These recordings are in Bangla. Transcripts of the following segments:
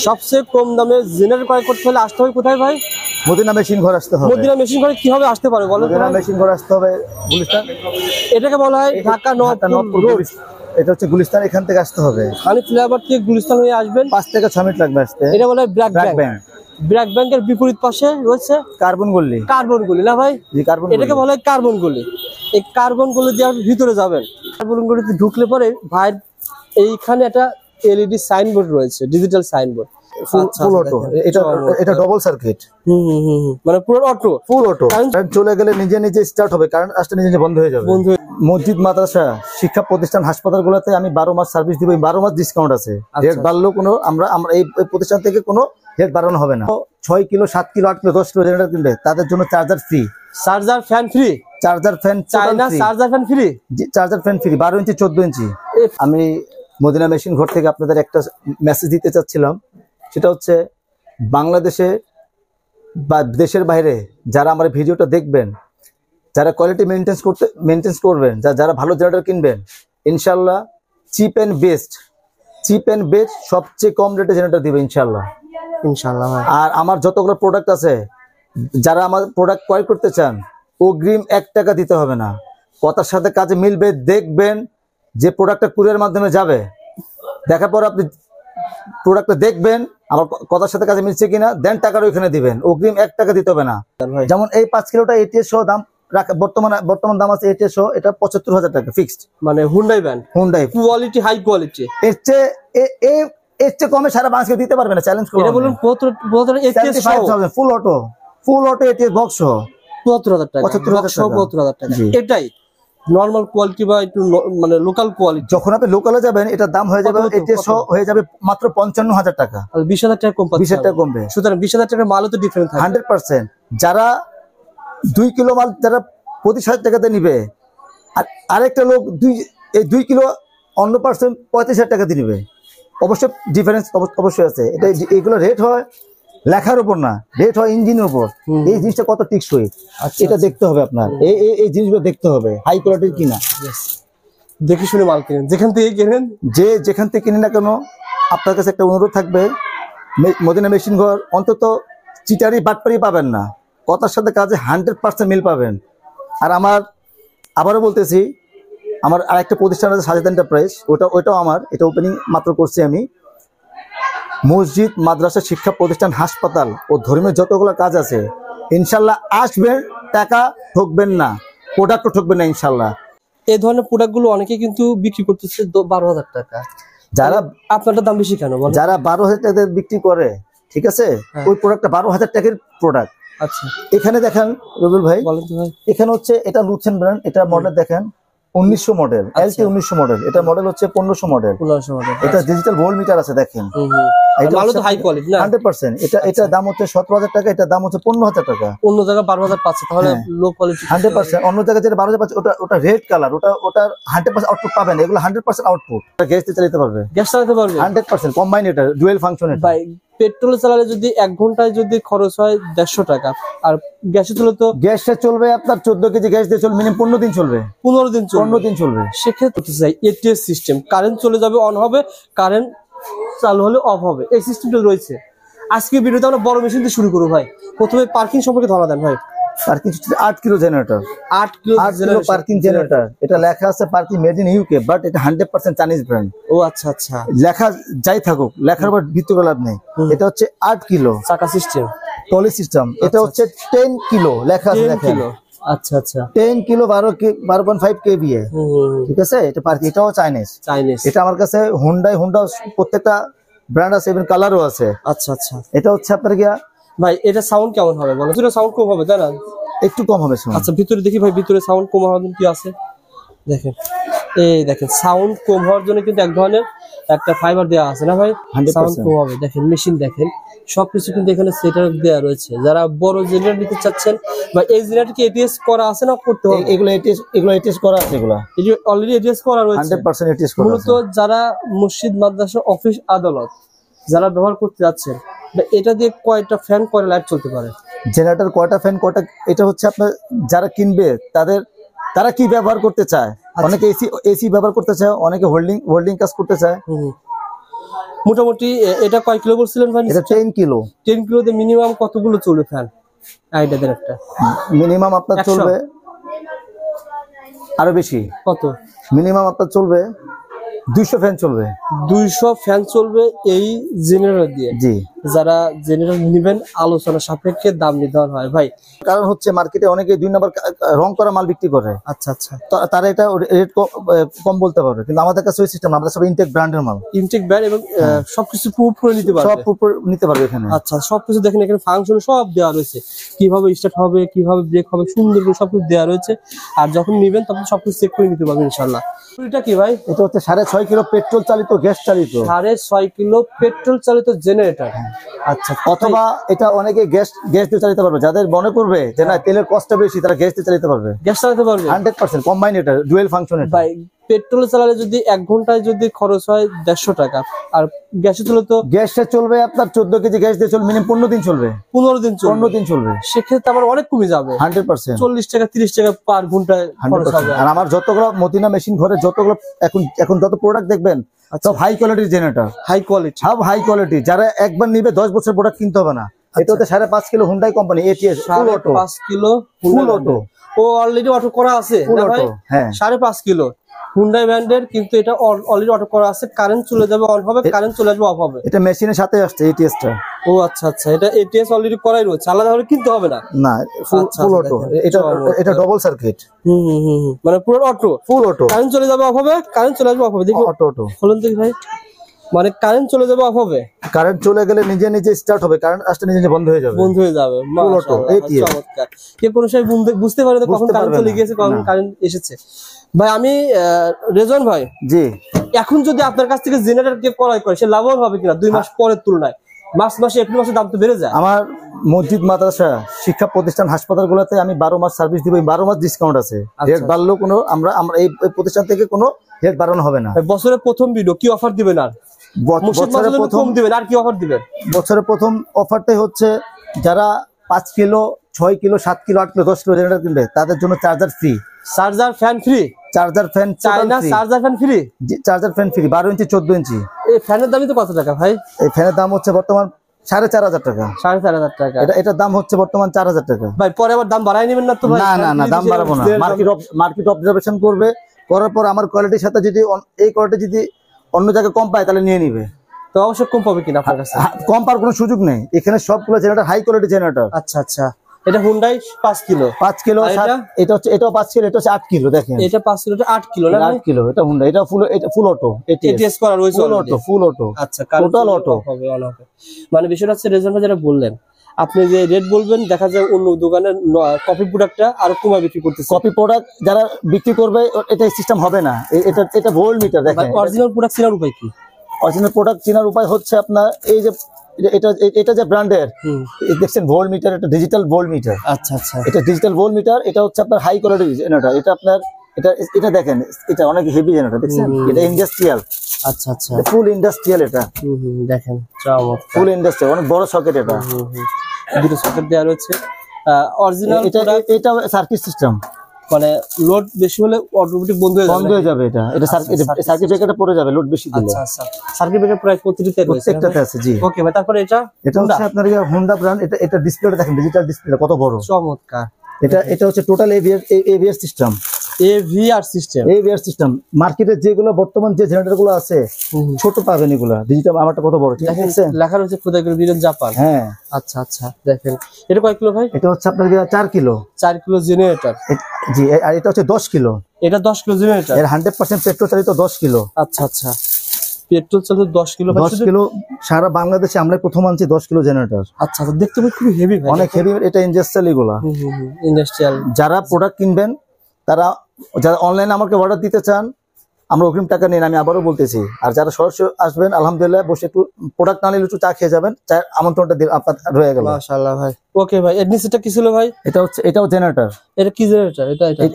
সবচেয়ে কম দামে জেনারেটর ক্রয় করতে হলে আসতে হবে কোথায় ভাই? মদিনা মেশিন ঘর আসতে হবে। মদিনা মেশিন ঘরে কিভাবে আসতে পারে বলেন? মদিনা মেশিন ঘর আসতে হবে গুলিস্তান, এটাকে বলা হয় ঢাকা নওয়াবপুর রোড। এটা হচ্ছে গুলিস্তান, এখান থেকে আসতে হবে। খালি ফ্লাইওভার থেকে গুলিস্তান হয়ে আসবেন, 5 থেকে 6 মিনিট লাগবে আসতে। এটা বলা হয় ব্র্যাক ব্যাংক। ব্র্যাক ব্যাংকের বিপরীত পাশে রয়েছে কার্বন গলি। কার্বন গলি না ভাই? জি কার্বন। এটাকে বলা হয় কার্বন গলি। এই কার্বন গলি দিয়ে আপনি ভিতরে যাবেন, কার্বন গলিতে ঢুকলে পরে ভাই এইখানে একটা এলইডি সাইনবোর্ড রয়েছে, ডিজিটাল সাইনবোর্ড। ফুল অটো, এটা ডাবল সার্কিট। মানে পুরো অটো, ফুল অটো। কারেন্ট চলে গেলে নিজে নিজে স্টার্ট হবে, কারেন্ট আসলে নিজে নিজে বন্ধ হয়ে যাবে। মসজিদ, মাদ্রাসা, শিক্ষা প্রতিষ্ঠান, হাসপাতালগুলোতে আমি 12 মাস সার্ভিস দিব। 12 মাস ডিসকাউন্ট আছে। রেট বাড়লেও কোনো আমরা এই প্রতিষ্ঠান থেকে কোনো রেট বাড়ানো হবে না। 6 kilo, 7 kilo, 8 kilo, 10 kilo generator কিনলে তাদের জন্য charger free. Charger fan free. Charger fan China charger fan free. Charger fan free 12 inch 14 ইঞ্চি। আমি মদিনা মেশিন ঘর থেকে আপনাদের একটা মেসেজ দিতে চাচ্ছিলাম, সেটা হচ্ছে বাংলাদেশে বা দেশের বাইরে যারা আমার ভিডিওটা দেখবেন, যারা কোয়ালিটি মেনটেন্স করবেন, যারা ভালো জেনারেটর কিনবেন, ইনশাল্লাহ চিপ অ্যান্ড বেস্ট সবচেয়ে কম রেটে জেনারেটর দিবে ইনশাল্লাহ। আর আমার যতগুলো প্রোডাক্ট আছে, যারা আমার প্রোডাক্ট ক্রয় করতে চান অগ্রিম 1 টাকা দিতে হবে না। কথার সাথে কাজে মিলবে। দেখবেন যে প্রোডাক্টটা কুরিয়ার মাধ্যমে যাবে, দেখার পর আপনি প্রোডাক্টটা দেখবেন আমার কথার সাথে কাজে মিলছে কিনা, দেন টাকাটা ওইখানে দিবেন। অগ্রিম 1 টাকা দিতে হবে না। যেমন এই 5 কিলোটা এটিএস সহ দাম বর্তমান দাম আছে এটিএস সহ, এটা 75,000 টাকা ফিক্সড। মানে Hyundai brand, Hyundai quality, high quality. এর চেয়ে কমে সারা বাংলাদেশে দিতে পারবে না, চ্যালেঞ্জ করে। এটা বলুন 75,000 ফুল অটো এটিএস বক্স সহ 75,000 টাকা। 75,000 টাকা। এটাই নরমাল কোয়ালিটি বা একটু মানে লোকাল কোয়ালিটি। যখন আপনি লোকালে যাবেন এটার দাম হয়ে যাবে এটিএস সহ হয়ে যাবে মাত্র 55,000 টাকা। 20,000 টাকা কম পাচ্ছেন। 20,000 টাকা কমবে। সুতরাং 20,000 টাকার মালও তো ডিফারেন্স থাকে 100%। যারা 2 কিলো মাল যারা প্রতি 60 টাকাতে নিবে, আর আরেকটা লোক 2 কিলো অন্য পার্সেন্ট 35,000 টাকাতে নিবে, অবশ্যই ডিফারেন্স অবশ্যই আছে। এটা এগুলো রেট হয় লেখার উপর না, রেট হয় ইঞ্জিনের উপর। এই জিনিসটা কত টিকসই এটা দেখতে হবে আপনার। এই জিনিসগুলো দেখতে হবে হাই কোয়ালিটির কিনা। দেখে শুনে মাল কিনেন, যেখান থেকে কিনেন, যেখান থেকে কিনে না কেন, আপনার কাছে একটা অনুরোধ থাকবে, মদিনা মেশিন ঘর অন্তত চিটারি বাটপারি পাবেন না, কথার সাথে কাজে 100% মিল পাবেন। আর আমার আবারও বলতেছি, আমার আরেকটা প্রতিষ্ঠান আছে সাজেদ এন্টারপ্রাইজ, ওটাও আমার, এটা ওপেনিং মাত্র করছি আমি। মসজিদ, মাদ্রাসা, শিক্ষা প্রতিষ্ঠান, হাসপাতাল ও ধর্মীয় যতগুলো কাজ আছে ইনশাল্লাহ আসবেন, টাকা ঠকবেন না, প্রোডাক্টও ঠকবেন না ইনশাল্লাহ। এই ধরনের প্রোডাক্ট গুলো অনেকে কিন্তু বিক্রি করতেছে 12,000 টাকা। যারা আপনারটা দাম বেশি কেন? যারা 12,000 টাকা বিক্রি করে, ঠিক আছে, ওই প্রোডাক্টটা 12,000 টাকার প্রোডাক্ট। আচ্ছা, এখানে দেখেন রবিউল ভাই, বলেন তো ভাই, এখানে হচ্ছে এটা লুথেন ব্র্যান্ড, এটা মডেল দেখেন 1900 মডেল, এলটি 1900 মডেল, এটা মডেল হচ্ছে 1500 মডেল। এটা ডিজিটাল ভোল্ট মিটার আছে দেখেন, এটা ভালো তো হাই কোয়ালিটি না 100%। এটা দাম হচ্ছে 17,000 টাকা, এটা দাম হচ্ছে 15,000 টাকা। অন্য জায়গায় 12,000 পাচ্ছে, তাহলে লো কোয়ালিটি 100%। অন্য জায়গায় যেটা 12,000 পাচ্ছে ওটা রেড কালার, ওটা 100% আউটপুট পাবেন। এগুলো 100% আউটপুট। গ্যাস দিয়ে চালাতে পারবে, 100% কম্বাইন, এটা ডুয়েল ফাংশন। ভাই পেট্রোলে চালালে যদি 1 ঘন্টায় যদি খরচ হয় 150 টাকা, আর গ্যাসে চলে তো গ্যাসে চলবে আপনার 14 কেজি গ্যাস দিয়ে চলবে, মিনিমাম 15 দিন চলবে। 15 দিন চলবে। সেক্ষেত্রে চাই এটিএস সিস্টেম, কারেন্ট চলে যাবে অন হবে, কারেন্ট চালু হলে অফ হবে, এই সিস্টেমটা রয়েছে। আজকে ভিডিওতে আমরা বড় মেশিন দিয়ে শুরু করবো ভাই। প্রথমে পার্কিং সম্পর্কে ধারণা দেন ভাই। Parking 8 kilo generator, 8 kilo parking generator. এটা লেখা আছে parking made in UK, but এটা 100% চাইনিজ ব্র্যান্ড। ও আচ্ছা আচ্ছা, লেখা যাই থাকুক, লেখার উপর ভিত্তি করে লাভ নেই। এটা হচ্ছে 8 কিলো চাকা সিস্টেম, টলি সিস্টেম। এটা হচ্ছে 10 কিলো লেখা আছে, 10 কিলো। আচ্ছা আচ্ছা, 10 কিলো 12.5 কেভিএ, ঠিক আছে। এটা পার্কিং, এটাও চাইনিজ। এটা আমার কাছে হুন্ডা প্রত্যেকটা ব্র্যান্ড আছে, এবং কালারও আছে। আচ্ছা আচ্ছা, এটা হচ্ছে আপনার গিয়া ভাই, এটা সাউন্ড কেমন হবে বলো? এটা সাউন্ড কম হবে তাই না? একটু কম হবে। আচ্ছা, ভিতরে দেখি ভাই, ভিতরে সাউন্ড কম হওয়ার জন্য কি আছে দেখেন। এই দেখেন, সাউন্ড কম হওয়ার জন্য কিন্তু এক ধরনের একটা ফাইবার দেওয়া আছে না ভাই, সাউন্ড কম হবে। দেখেন মেশিন, দেখেন সবকিছু কিন্তু এখানে সেটআপ দেওয়া রয়েছে। যারা বড় জেনারেটর নিতে চাচ্ছেন বা এই জেনারেটর কি এটিএস করা আছে না করতে হবে? এগুলো এটিএস করা আছে, এগুলো অলরেডি এটিএস করা রয়েছে, 100% এটিএস করা আছে। মূলত যারা মসজিদ, মাদ্রাসা, অফিস, আদালত যারা ব্যবহার করতে যাচ্ছেন, এটা দিয়ে কয়টা ফ্যান, কয়টা লাইট চলতে পারে? জেনারেটর কয়টা ফ্যান, কয়টা, এটা হচ্ছে আপনার যারা কিনবে তারা কি ব্যবহার করতে চায়। অনেকে এসি ব্যবহার করতে চায়, অনেকে হোল্ডিং কাজ করতে চায়। মোটামুটি এটা কয় কিলো বলছিলেন ভাই? এটা 10 কিলো। 10 কিলোতে মিনিমাম কতগুলো চলবে ফ্যান আইডিয়া দেন একটা? মিনিমাম আপনার 100 চলবে আরো বেশি। কত? মিনিমাম আপনার চলবে 200 ফ্যান চলবে। 200 ফ্যান চলবে এই জেনারেটর দিয়ে। জি, যারা জেনারেটর নেবেন আলোচনা সাপেক্ষে দাম নির্ধারণ হয় ভাই। কারণ হচ্ছে মার্কেটে অনেকে 2 নাম্বার রং করা মাল বিক্রি করে। আচ্ছা আচ্ছা, তারা এটা রেট কম বলতে পারে, কিন্তু আমাদের কাছে ওই সিস্টেম, আমাদের সব ইনটেক ব্র্যান্ডের মাল। ইনটেক ব্র্যান্ড এবং সবকিছু প্রুফ করে নিতে পারবে। সব প্রুফ নিতে পারবে এখানে। আচ্ছা, সবকিছু দেখেন এখানে ফাংশন সব দেওয়া রয়েছে, কিভাবে স্টার্ট হবে, কিভাবে ব্রেক হবে, সুন্দর করে সবকিছু দেওয়া রয়েছে। আর যখন নেবেন তখন সবকিছু চেক করে নিতে পারবেন ইনশাআল্লাহ। এটা কি ভাই? এটা হচ্ছে 6.5 কিলো পেট্রোল চালিত, গ্যাস চালিত। 6.5 কিলো পেট্রোল চালিত জেনারেটর। আচ্ছা, অথবা এটা অনেকে গ্যাস দিয়ে চালাতে পারবে, যাদের মনে করবে যে না তেলের কষ্ট বেশি, তারা গ্যাস দিয়ে চালাতে পারবে। গ্যাস চালাতে পারবে 100% কম্বাইন, এটা ডুয়েল ফাংশন। ভাই পেট্রোল চালালে যদি 1 ঘন্টায় যদি খরচ হয় 150 টাকা, আর গ্যাসে চলে তো গ্যাসে চলবে আপনার 14 কেজি গ্যাস দিয়ে চলবে, মিনিমাম 15 দিন চলবে। 15 দিন চলবে। 15 দিন চলবে, সেক্ষেত্রে আমার অনেক কমে যাবে। 100% 40 টাকা 30 টাকা পার ঘন্টায় খরচ হবে। আর আমার যতগুলো মতিনা মেশিন ঘরে যতগুলো এখন যত প্রোডাক্ট দেখবেন সব হাই কোয়ালিটির জেনারেটর। হাই কোয়ালিটি, সব হাই কোয়ালিটি, যারা একবার নিবে 10 বছর প্রোডাক্ট কিনতে হবে না। এটা হচ্ছে 5.5 kilo Hyundai company ATS full auto. 5 kilo full auto, ও অলরেডি অটো করা আছে ফুল না ভাই? অটো, হ্যাঁ 5.5 কিলো হুন্ডাই ব্র্যান্ডের, কিন্তু এটা অলরেডি অটো করা আছে। কারেন্ট চলে যাবে অন হবে, কারেন্ট চলে আসবে অফ হবে। এটা মেশিনের সাথে আসছে এটিএস টা। ও আচ্ছা আচ্ছা, এটা এটিএস অলরেডি করাই রয়েছে, আলাদা করে কিনতে হবে না। না, ফুল অটো। এটা ডাবল সার্কিট। মানে পুরো অটো, ফুল অটো। কারেন্ট চলে যাবে অফ হবে, কারেন্ট চলে আসবে অফ হবে। দেখি অটো বলুন দেখি ভাই, মানে কারেন্ট চলে যাবে অফ হবে, কারেন্ট চলে গেলে নিজে নিজে স্টার্ট হবে, কারেন্ট আসলে নিজে নিজে বন্ধ হয়ে যাবে। বন্ধ হয়ে যাবে। ফুল অটো এটিএস। চমৎকার। কে কোনো সময় বুঝতে পারে না কখন কারেন্ট চলে গিয়েছে, কখন কারেন্ট এসেছে। ভাই আমি রেজন ভাই, জি, এখন যদি আপনার কাছ থেকে জেনারেটর কে ক্রয় করে সে লাভবান হবে কিনা 2 মাস পরের তুলনায়? মাসে এপ্রিল মাসে দাম তো বেড়ে যায়। আমার মসজিদ, মাদ্রাসা, শিক্ষা প্রতিষ্ঠান, হাসপাতালগুলোতে আমি 12 মাস সার্ভিস দিব। 12 মাস ডিসকাউন্ট আছে। রেট বাড়লেও কোনো আমরা এই প্রতিষ্ঠান থেকে কোনো রেট বাড়ানো হবে না। বছরের প্রথম ভিডিও কি অফার দিবেন? আর বছরের প্রথম দিবেন আর কি অফার দিবেন? বছরের প্রথম অফারটাই হচ্ছে যারা 5 kilo 6 kilo 7 kilo 8 kilo 10 kilo generator কিনবে তাদের জন্য charger free. Charger fan free? Charger fan চাইনা charger fan free? Charger fan free 12 inch 14 inch. এই ফ্যানের দামই তো কত টাকা ভাই? এই ফ্যানের দাম হচ্ছে বর্তমান 4,500 টাকা। 4,500 টাকা। এটার দাম হচ্ছে বর্তমান 4,000 টাকা। ভাই পরে আবার দাম বাড়াই নেবেন না তো ভাই? না দাম বাড়াবো না। মার্কেট অবজারভেশন করবে, করার পর আমার কোয়ালিটির সাথে যদি এই কোয়ালিটি যদি অন্য জায়গায় কম পায় তাহলে নিয়ে নিবে। তো অবশ্যই কম পাবে কিনা আপনার কাছে? কম পাওয়ার কোনো সুযোগ নেই, এখানে সবগুলো জেনারেটর হাই কোয়ালিটি জেনারেটর। আচ্ছা আচ্ছা, এটা হুন্ডাই 5 কিলো। 5 কিলো। এটা হচ্ছে, এটাও 5 কিলো, এটা হচ্ছে 8 কিলো। দেখেন এটা 5 কিলো, এটা 8 কিলো না? 8 কিলো। এটা হুন্ডা, এটা ফুল অটো এটিএস করা রয়েছে। ফুল অটো। আচ্ছা, টোটাল অটো হবে অন হবে। মানে বিষয়টা হচ্ছে রেজন ভাই যেটা বললেন, আপনি যে রেট বলবেন দেখা যায় অন্য দোকানে কপি প্রোডাক্টটা আরো কমে বিক্রি করতেছে। কপি প্রোডাক্ট যারা বিক্রি করবে এটা সিস্টেম হবে না। এটা ভোল্ট মিটার। দেখেন অরিজিনাল প্রোডাক্ট চেনার উপায় কি? অরিজিনাল প্রোডাক্ট চেনার উপায় হচ্ছে আপনার এই যে এটা যে ব্র্যান্ডের দেখছেন ভোল্ট মিটার, এটা ডিজিটাল ভোল্ট মিটার। আচ্ছা আচ্ছা, এটা ডিজিটাল ভোল্ট মিটার। এটা হচ্ছে আপনার হাই কোয়ালিটি জেনারেটর। এটা আপনার এটা দেখেন, এটা অনেক হেভি জেনারেটর। দেখছেন এটা ইন্ডাস্ট্রিয়াল। আচ্ছা আচ্ছা, ফুল ইন্ডাস্ট্রিয়াল। এটা দেখেন চমৎকার, ফুল ইন্ডাস্ট্রিয়াল, অনেক বড় সকেট। এটা দুটো সকেট দেওয়া রয়েছে। অরিজিনাল এটা সার্কিট সিস্টেম, মানে লোড বেশি হলে অটোমেটিক বন্ধ হয়ে যাবে। এটা সার্কিট ব্রেকারটা পড়ে যাবে লোড বেশি দিলে। আচ্ছা আচ্ছা, সার্কিট ব্রেকার প্রায় প্রত্যেকটাতে আছে। জি, ওকে ভাই। তারপরে এটা হচ্ছে আপনার হুন্ডা ব্র্যান্ড। এটা ডিসপ্লেটা দেখেন, ডিজিটাল ডিসপ্লে কত বড়, চমৎকার। এটা হচ্ছে total AVR system. AVR system মার্কেটে যেগুলো বর্তমান যে জেনারেটর গুলো আছে ছোট পাবেন, এগুলা ডিজিটাল। আমারটা কত বড়, ঠিক আছে? লেখা রয়েছে খোদাই বিলেন জাপান। হ্যাঁ আচ্ছা আচ্ছা, দেখেন এটা কয় কিলো ভাই? এটা হচ্ছে আপনার 4 কিলো। 4 kilo generator. জি, আর এটা হচ্ছে 10 কিলো। এটা 10 কিলো জেনারেটর। এর 100% পেট্রোল চালিত 10 কিলো। আচ্ছা আচ্ছা, পেট্রোল চালিত 10 কিলো। 10 কিলো সারা বাংলাদেশে আমরা প্রথম আনছি 10 কিলো জেনারেটর। আচ্ছা, দেখতে খুব হেভি ভাই, অনেক হেভি। এটা ইন্ডাস্ট্রিয়াল। এগুলা ইন্ডাস্ট্রিয়াল। যারা প্রোডাক্ট কিনবেন, যারা অনলাইনে আমাকে অর্ডার দিতে চান, আমরা অগ্রিম টাকা নিন, আমি আবারও বলতেছি। আর যারা সরাসরি আসবেন, আলহামদুলিল্লাহ বসে একটু প্রোডাক্ট না নিলে একটু চা খেয়ে যাবেন। চা আমন্ত্রণটা আপনার রয়ে গেল। মাশাআল্লাহ ভাই। ওকে ভাই, এর নিচেটা কি ছিল ভাই? এটাও জেনারেটর। এটা কি জেনারেটর?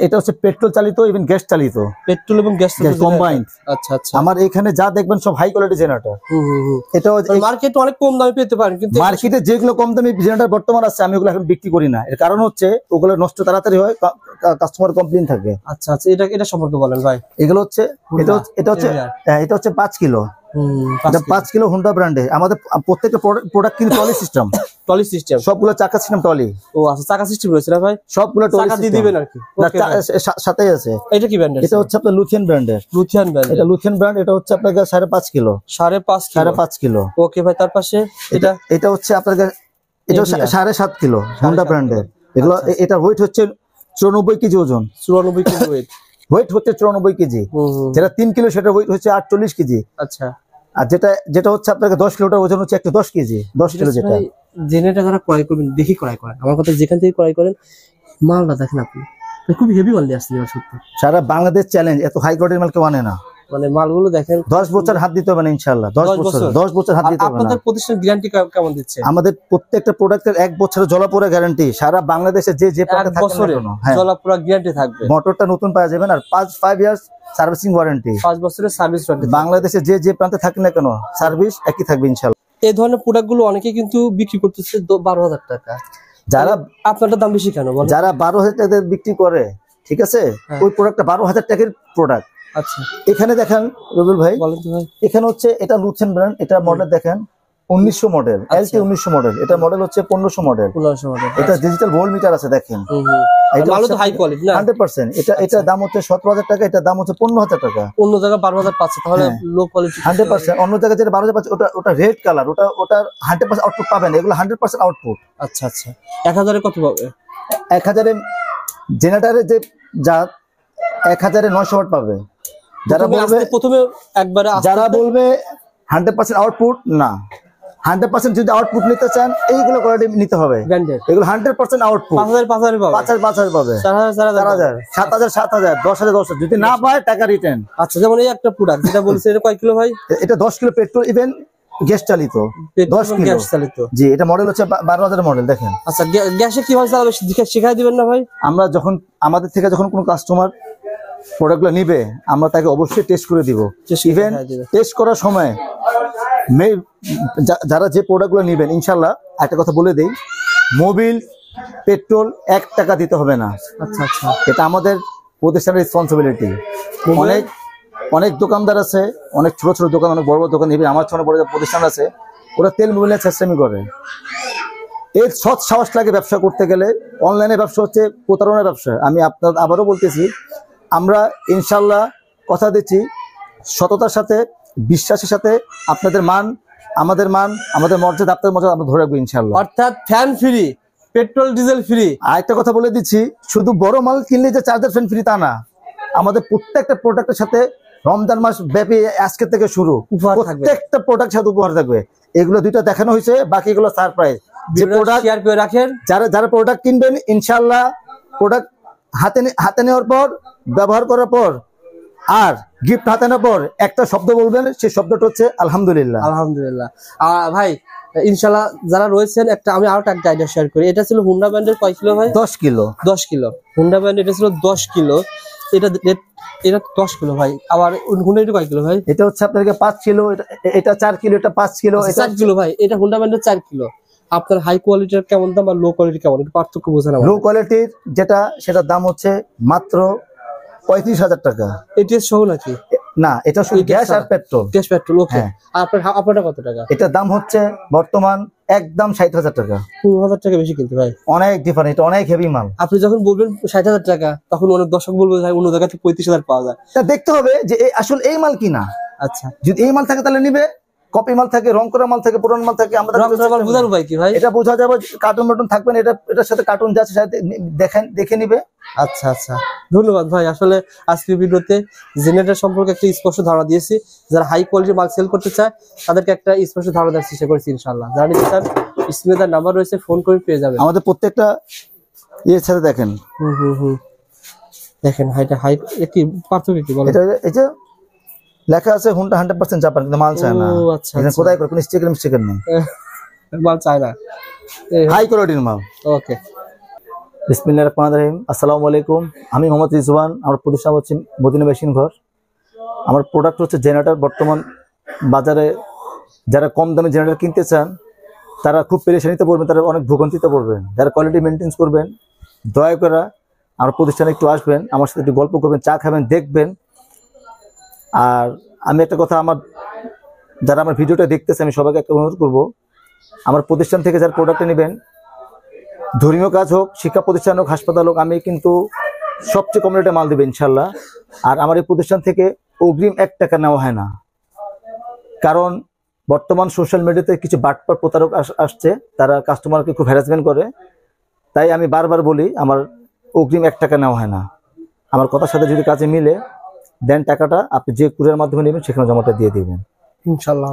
এটা হচ্ছে পেট্রোল চালিত এবং গ্যাস চালিত। পেট্রোল এবং গ্যাস চালিত কম্বাইন্ড। আচ্ছা আচ্ছা, আমার এখানে যা দেখবেন সব হাই কোয়ালিটি জেনারেটর। এটাও মার্কেটে অনেক কম দামে পেতে পারেন, কিন্তু মার্কেটে যেগুলো কম দামি জেনারেটর বর্তমান আছে আমি ওগুলো এখন বিক্রি করি না। এর কারণ হচ্ছে ওগুলো নষ্ট তাড়াতাড়ি হয়, কাস্টমার কমপ্লেইন থাকে। আচ্ছা আচ্ছা, এটা সম্পর্কে বলেন ভাই। এগুলো হচ্ছে এটা হচ্ছে 5 কিলো। এটা 5 কিলো হুন্ডা ব্র্যান্ডে। আমাদের প্রত্যেকটা প্রোডাক্ট কিন্তু ট্রলি সিস্টেম, টলি সিস্টেম, সবগুলো চাকা সিস্টেম ট্রলি। ও আচ্ছা, চাকা সিস্টেম রয়েছে না ভাই? সবগুলো ট্রলি চাকা দিয়ে দিবেন আর কি? সাথেই আছে। এটা কি ব্র্যান্ডের? এটা হচ্ছে আপনার লুথিয়ান ব্র্যান্ডের। লুথিয়ান ব্র্যান্ড, এটা লুথিয়ান ব্র্যান্ড। এটা হচ্ছে আপনার 5.5 কিলো। 5.5 কিলো। ওকে ভাই, তার পাশে এটা হচ্ছে আপনার এটা 7.5 কিলো হুন্ডা ব্র্যান্ডের। এগুলো এটা ওয়েট হচ্ছে 94 কেজি ওজন। 94 কেজি ওয়েট। ওয়েট হচ্ছে 94 কেজি। যেটা 3 কিলো সেটা ওয়েট হচ্ছে 48 কেজি। আচ্ছা। আর যেটা হচ্ছে আপনাকে 10 কিলোটার ওজন হচ্ছে 110 কেজি। 10 কিলো যেটা জেনেটা যারা ক্রয় করবেন দেখি ক্রয় করেন, আমার কথা যেখান থেকে ক্রয় করেন মালটা দেখেন আপনি, খুবই হেভি মাল দিয়ে আসছে সত্যি। সারা বাংলাদেশ চ্যালেঞ্জ, এত হাই কোয়ালিটির মাল কেউ আনে না। মানে মালগুলো দেখেন 10 বছর হাত দিতে হবে না ইনশাআল্লাহ। 10 বছর হাত দিতে হবে না। আপনাদের প্রতিষ্ঠান গ্যারান্টি কেমন দিচ্ছে? আমাদের প্রত্যেকটা প্রোডাক্টের 1 বছরের জলাপোড়া গ্যারান্টি। সারা বাংলাদেশে যে প্রান্তে থাকবে না কেন, হ্যাঁ, জলাপোড়া গ্যারান্টি থাকবে। মোটরটা নতুন পাওয়া যাবে না। আর 5 ইয়ার্স সার্ভিসিং ওয়ারেন্টি। 5 বছরের সার্ভিস ওয়ারেন্টি। বাংলাদেশে যে প্রান্তে থাকবে না কেন সার্ভিস একই থাকবে ইনশাআল্লাহ। এই ধরনের প্রোডাক্ট গুলো অনেকে কিন্তু বিক্রি করতেছে 12,000 টাকা। যারা আপনারটা দাম বেশি কেন বলেন? যারা 12,000 টাকা বিক্রি করে, ঠিক আছে, ওই প্রোডাক্টটা 12,000 টাকার প্রোডাক্ট। আচ্ছা, এখানে দেখেন রবিউল ভাই, বলেন তো ভাই। এখানে হচ্ছে এটা লুথেন ব্র্যান্ড। এটা মডেল দেখেন 1900 মডেল, এলটি 1900 মডেল। এটা মডেল হচ্ছে 1500 মডেল। 1500 মডেল। এটা ডিজিটাল ভোল্ট মিটার আছে দেখেন। এটা ভালো তো হাই কোয়ালিটি না? 100%। এটা দাম হচ্ছে 17,000 টাকা। এটা দাম হচ্ছে 15,000 টাকা। অন্য জায়গায় 12,000 পাচ্ছে, তাহলে লো কোয়ালিটি। 100%। অন্য জায়গায় যেটা 12,000 পাচ্ছে ওটা রেড কালার, ওটা 100% আউটপুট পাবেন। এগুলো 100% আউটপুট। আচ্ছা আচ্ছা। 1000 এ কত পাবে? 1000 এ জেনারেটরে যা 1900 ওয়াট পাবে। যারা বলবে প্রথমে একবারে যারা বলবে 100% আউটপুট, না, 100% যদি আউটপুট নিতে চান এইগুলো কোয়ালিটি নিতে হবে। এগুলো 100% আউটপুট। 5000 পাবে। 5000 পাবে। 4000 7000 7000 10000 10,000। যদি না পায় টাকা রিটার্ন। আচ্ছা, যেমন এই একটা প্রোডাক্ট যেটা বলছে, এটা কয় কিলো ভাই? এটা 10 কিলো পেট্রোল, ইভেন গ্যাস চালিত। 10 কিলো গ্যাস চালিত। জি, এটা মডেল হচ্ছে 12,000 মডেল। দেখেন। আচ্ছা, গ্যাসে কিভাবে চালাবে শিখাই দিবেন না ভাই? আমরা আমাদের থেকে যখন কোনো কাস্টমার প্রোডাক্টগুলো নিবে, আমরা তাকে অবশ্যই টেস্ট করে দিব। ইভেন টেস্ট করার সময় যারা যে প্রোডাক্টগুলো নিবেন, ইনশাল্লাহ একটা কথা বলে দেই, মোবিল পেট্রোল 1 টাকা দিতে হবে না। আচ্ছা আচ্ছা। এটা আমাদের প্রতিষ্ঠানের রেসপন্সিবিলিটি। অনেক দোকানদার আছে, অনেক ছোট ছোট দোকান, অনেক বড় বড় দোকান, আমার ছোট বড় প্রতিষ্ঠান আছে, ওরা তেল মোবিলের চেষ্টামি করে। এর সৎ সাহস লাগে ব্যবসা করতে গেলে। অনলাইনে ব্যবসা হচ্ছে প্রতারণার ব্যবসা। আমি আবারও বলতেছি, আমরা ইনশাল্লাহ কথা দিচ্ছি সততার সাথে, বিশ্বাসের সাথে আপনাদের মান, আমাদের মর্যাদা, আপনাদের মর্যাদা আমরা ধরে রাখবো ইনশাল্লাহ। অর্থাৎ fan free, petrol diesel free. আর একটা কথা বলে দিচ্ছি, শুধু বড় মাল কিনলে যে চার্জার ফ্যান ফ্রি তা না। আমাদের প্রত্যেকটা প্রোডাক্টের সাথে রমজান মাস ব্যাপী আজকে থেকে শুরু প্রত্যেকটা প্রোডাক্ট সাথে উপহার থাকবে। এগুলো 2টা দেখানো হয়েছে, বাকিগুলো সারপ্রাইজ। যে প্রোডাক্ট শেয়ার করে রাখেন, যারা প্রোডাক্ট কিনবেন ইনশাআল্লাহ প্রোডাক্ট হাতে নেওয়ার পর, ব্যবহার করার পর আর গিফট হাতে নেওয়ার পর একটা শব্দ বলবেন, সেই শব্দটা হচ্ছে আলহামদুলিল্লাহ। আলহামদুলিল্লাহ। ভাই ইনশাআল্লাহ যারা রয়েছেন, আমি আরো একটা আইডিয়া শেয়ার করি। এটা ছিল হুন্ডা ব্র্যান্ডের কয় কিলো ভাই? 10 কিলো। 10 কিলো হুন্ডা ব্র্যান্ড, এটা ছিল 10 কিলো। এটা 10 কিলো ভাই। আবার হুন্ডা এটা কয় কিলো ভাই? এটা হচ্ছে আপনাকে 5 কিলো। এটা 4 কিলো, এটা 5 কিলো, এটা 4 কিলো ভাই। এটা হুন্ডা ব্র্যান্ডের 4 কিলো। আপনার হাই কোয়ালিটির কেমন দাম আর লো কোয়ালিটি কেমন, একটু পার্থক্য বোঝান। লো কোয়ালিটির সেটার দাম হচ্ছে মাত্র 35,000 টাকা। এটিএস সহ নাকি? না, এটা শুধু গ্যাস আর পেট্রোল। গ্যাস পেট্রোল, ওকে। আপনারটা কত টাকা? এটার দাম হচ্ছে বর্তমান একদম 60,000 টাকা। 15,000 টাকা বেশি কিন্তু ভাই। অনেক ডিফারেন্ট, এটা অনেক হেভি মাল। আপনি যখন বলবেন 60,000 টাকা, তখন অনেক দর্শক বলবে ভাই অন্য জায়গা থেকে 35,000 পাওয়া যায়। তা দেখতে হবে যে আসলে এই মাল কিনা। আচ্ছা, যদি এই মাল থাকে তাহলে নিবে। কপি মাল থাকে, রং করা মাল থাকে, পুরান মাল থাকে। আমরা বোঝার উপায় কি ভাই? এটা বোঝা যাবে, কার্টুন মার্টুন থাকবে না, এটার সাথে কার্টুন যাচ্ছে দেখে নিবে। আচ্ছা আচ্ছা, ধন্যবাদ ভাই। আসলে আজকের ভিডিওতে জেনারেটর সম্পর্কে একটা স্পষ্ট ধারণা দিয়েছি। যারা হাই কোয়ালিটির মাল সেল করতে চায় তাদেরকে একটা স্পষ্ট ধারণা দেওয়ার চেষ্টা করেছি ইনশাআল্লাহ। যারা নিতে চান স্ক্রিনে তার নাম্বার রয়েছে, ফোন করে পেয়ে যাবেন। আমাদের প্রত্যেকটা সাথে দেখেন। দেখেন হাই কি পার্থক্য কি বলেন? এটা লেখা আছে হুন্ডা 100% জাপান, কিন্তু মাল চায় না। আচ্ছা, কোথায় কোনো স্টিকার নেই, মাল চায় না, হাই কোয়ালিটির মাল। ওকে। বিসমিল্লাহির রহমানির রহিম। আসসালামু আলাইকুম। আমি মোহাম্মদ রিজওয়ান। আমার প্রতিষ্ঠান হচ্ছে মদিনা মেশিন ঘর। আমার প্রোডাক্ট হচ্ছে জেনারেটর। বর্তমান বাজারে যারা কম দামে জেনারেটর কিনতে চান তারা খুব পেরেশানিতে পড়বেন, তারা অনেক ভোগান্তিতে পড়বেন। যারা কোয়ালিটি মেনটেন করবেন, দয়া করে আমার প্রতিষ্ঠানে একটু আসবেন, আমার সাথে একটু গল্প করবেন, চা খাবেন, দেখবেন। আর আমি একটা কথা আমার যারা আমার ভিডিওটা দেখতেছে আমি সবাইকে একটা অনুরোধ করব, আমার প্রতিষ্ঠান থেকে যারা প্রোডাক্টটা নেবেন, ধর্মীয় কাজ হোক, শিক্ষা প্রতিষ্ঠান হোক, হাসপাতাল হোক, আমি কিন্তু সবচেয়ে কম রেটে মাল দেবো ইনশাল্লাহ। আর আমার এই প্রতিষ্ঠান থেকে অগ্রিম 1 টাকা নেওয়া হয় না, কারণ বর্তমান সোশ্যাল মিডিয়াতে কিছু বাটপার প্রতারক আসছে, তারা কাস্টমারকে খুব হ্যারাসমেন্ট করে। তাই আমি বারবার বলি, আমার অগ্রিম 1 টাকা নেওয়া হয় না। আমার কথার সাথে যদি কাজে মিলে দেন, টাকাটা আপনি যে কুরিয়ার মাধ্যমে নেবেন সেখানে জমাটা দিয়ে দিবেন ইনশাল্লাহ।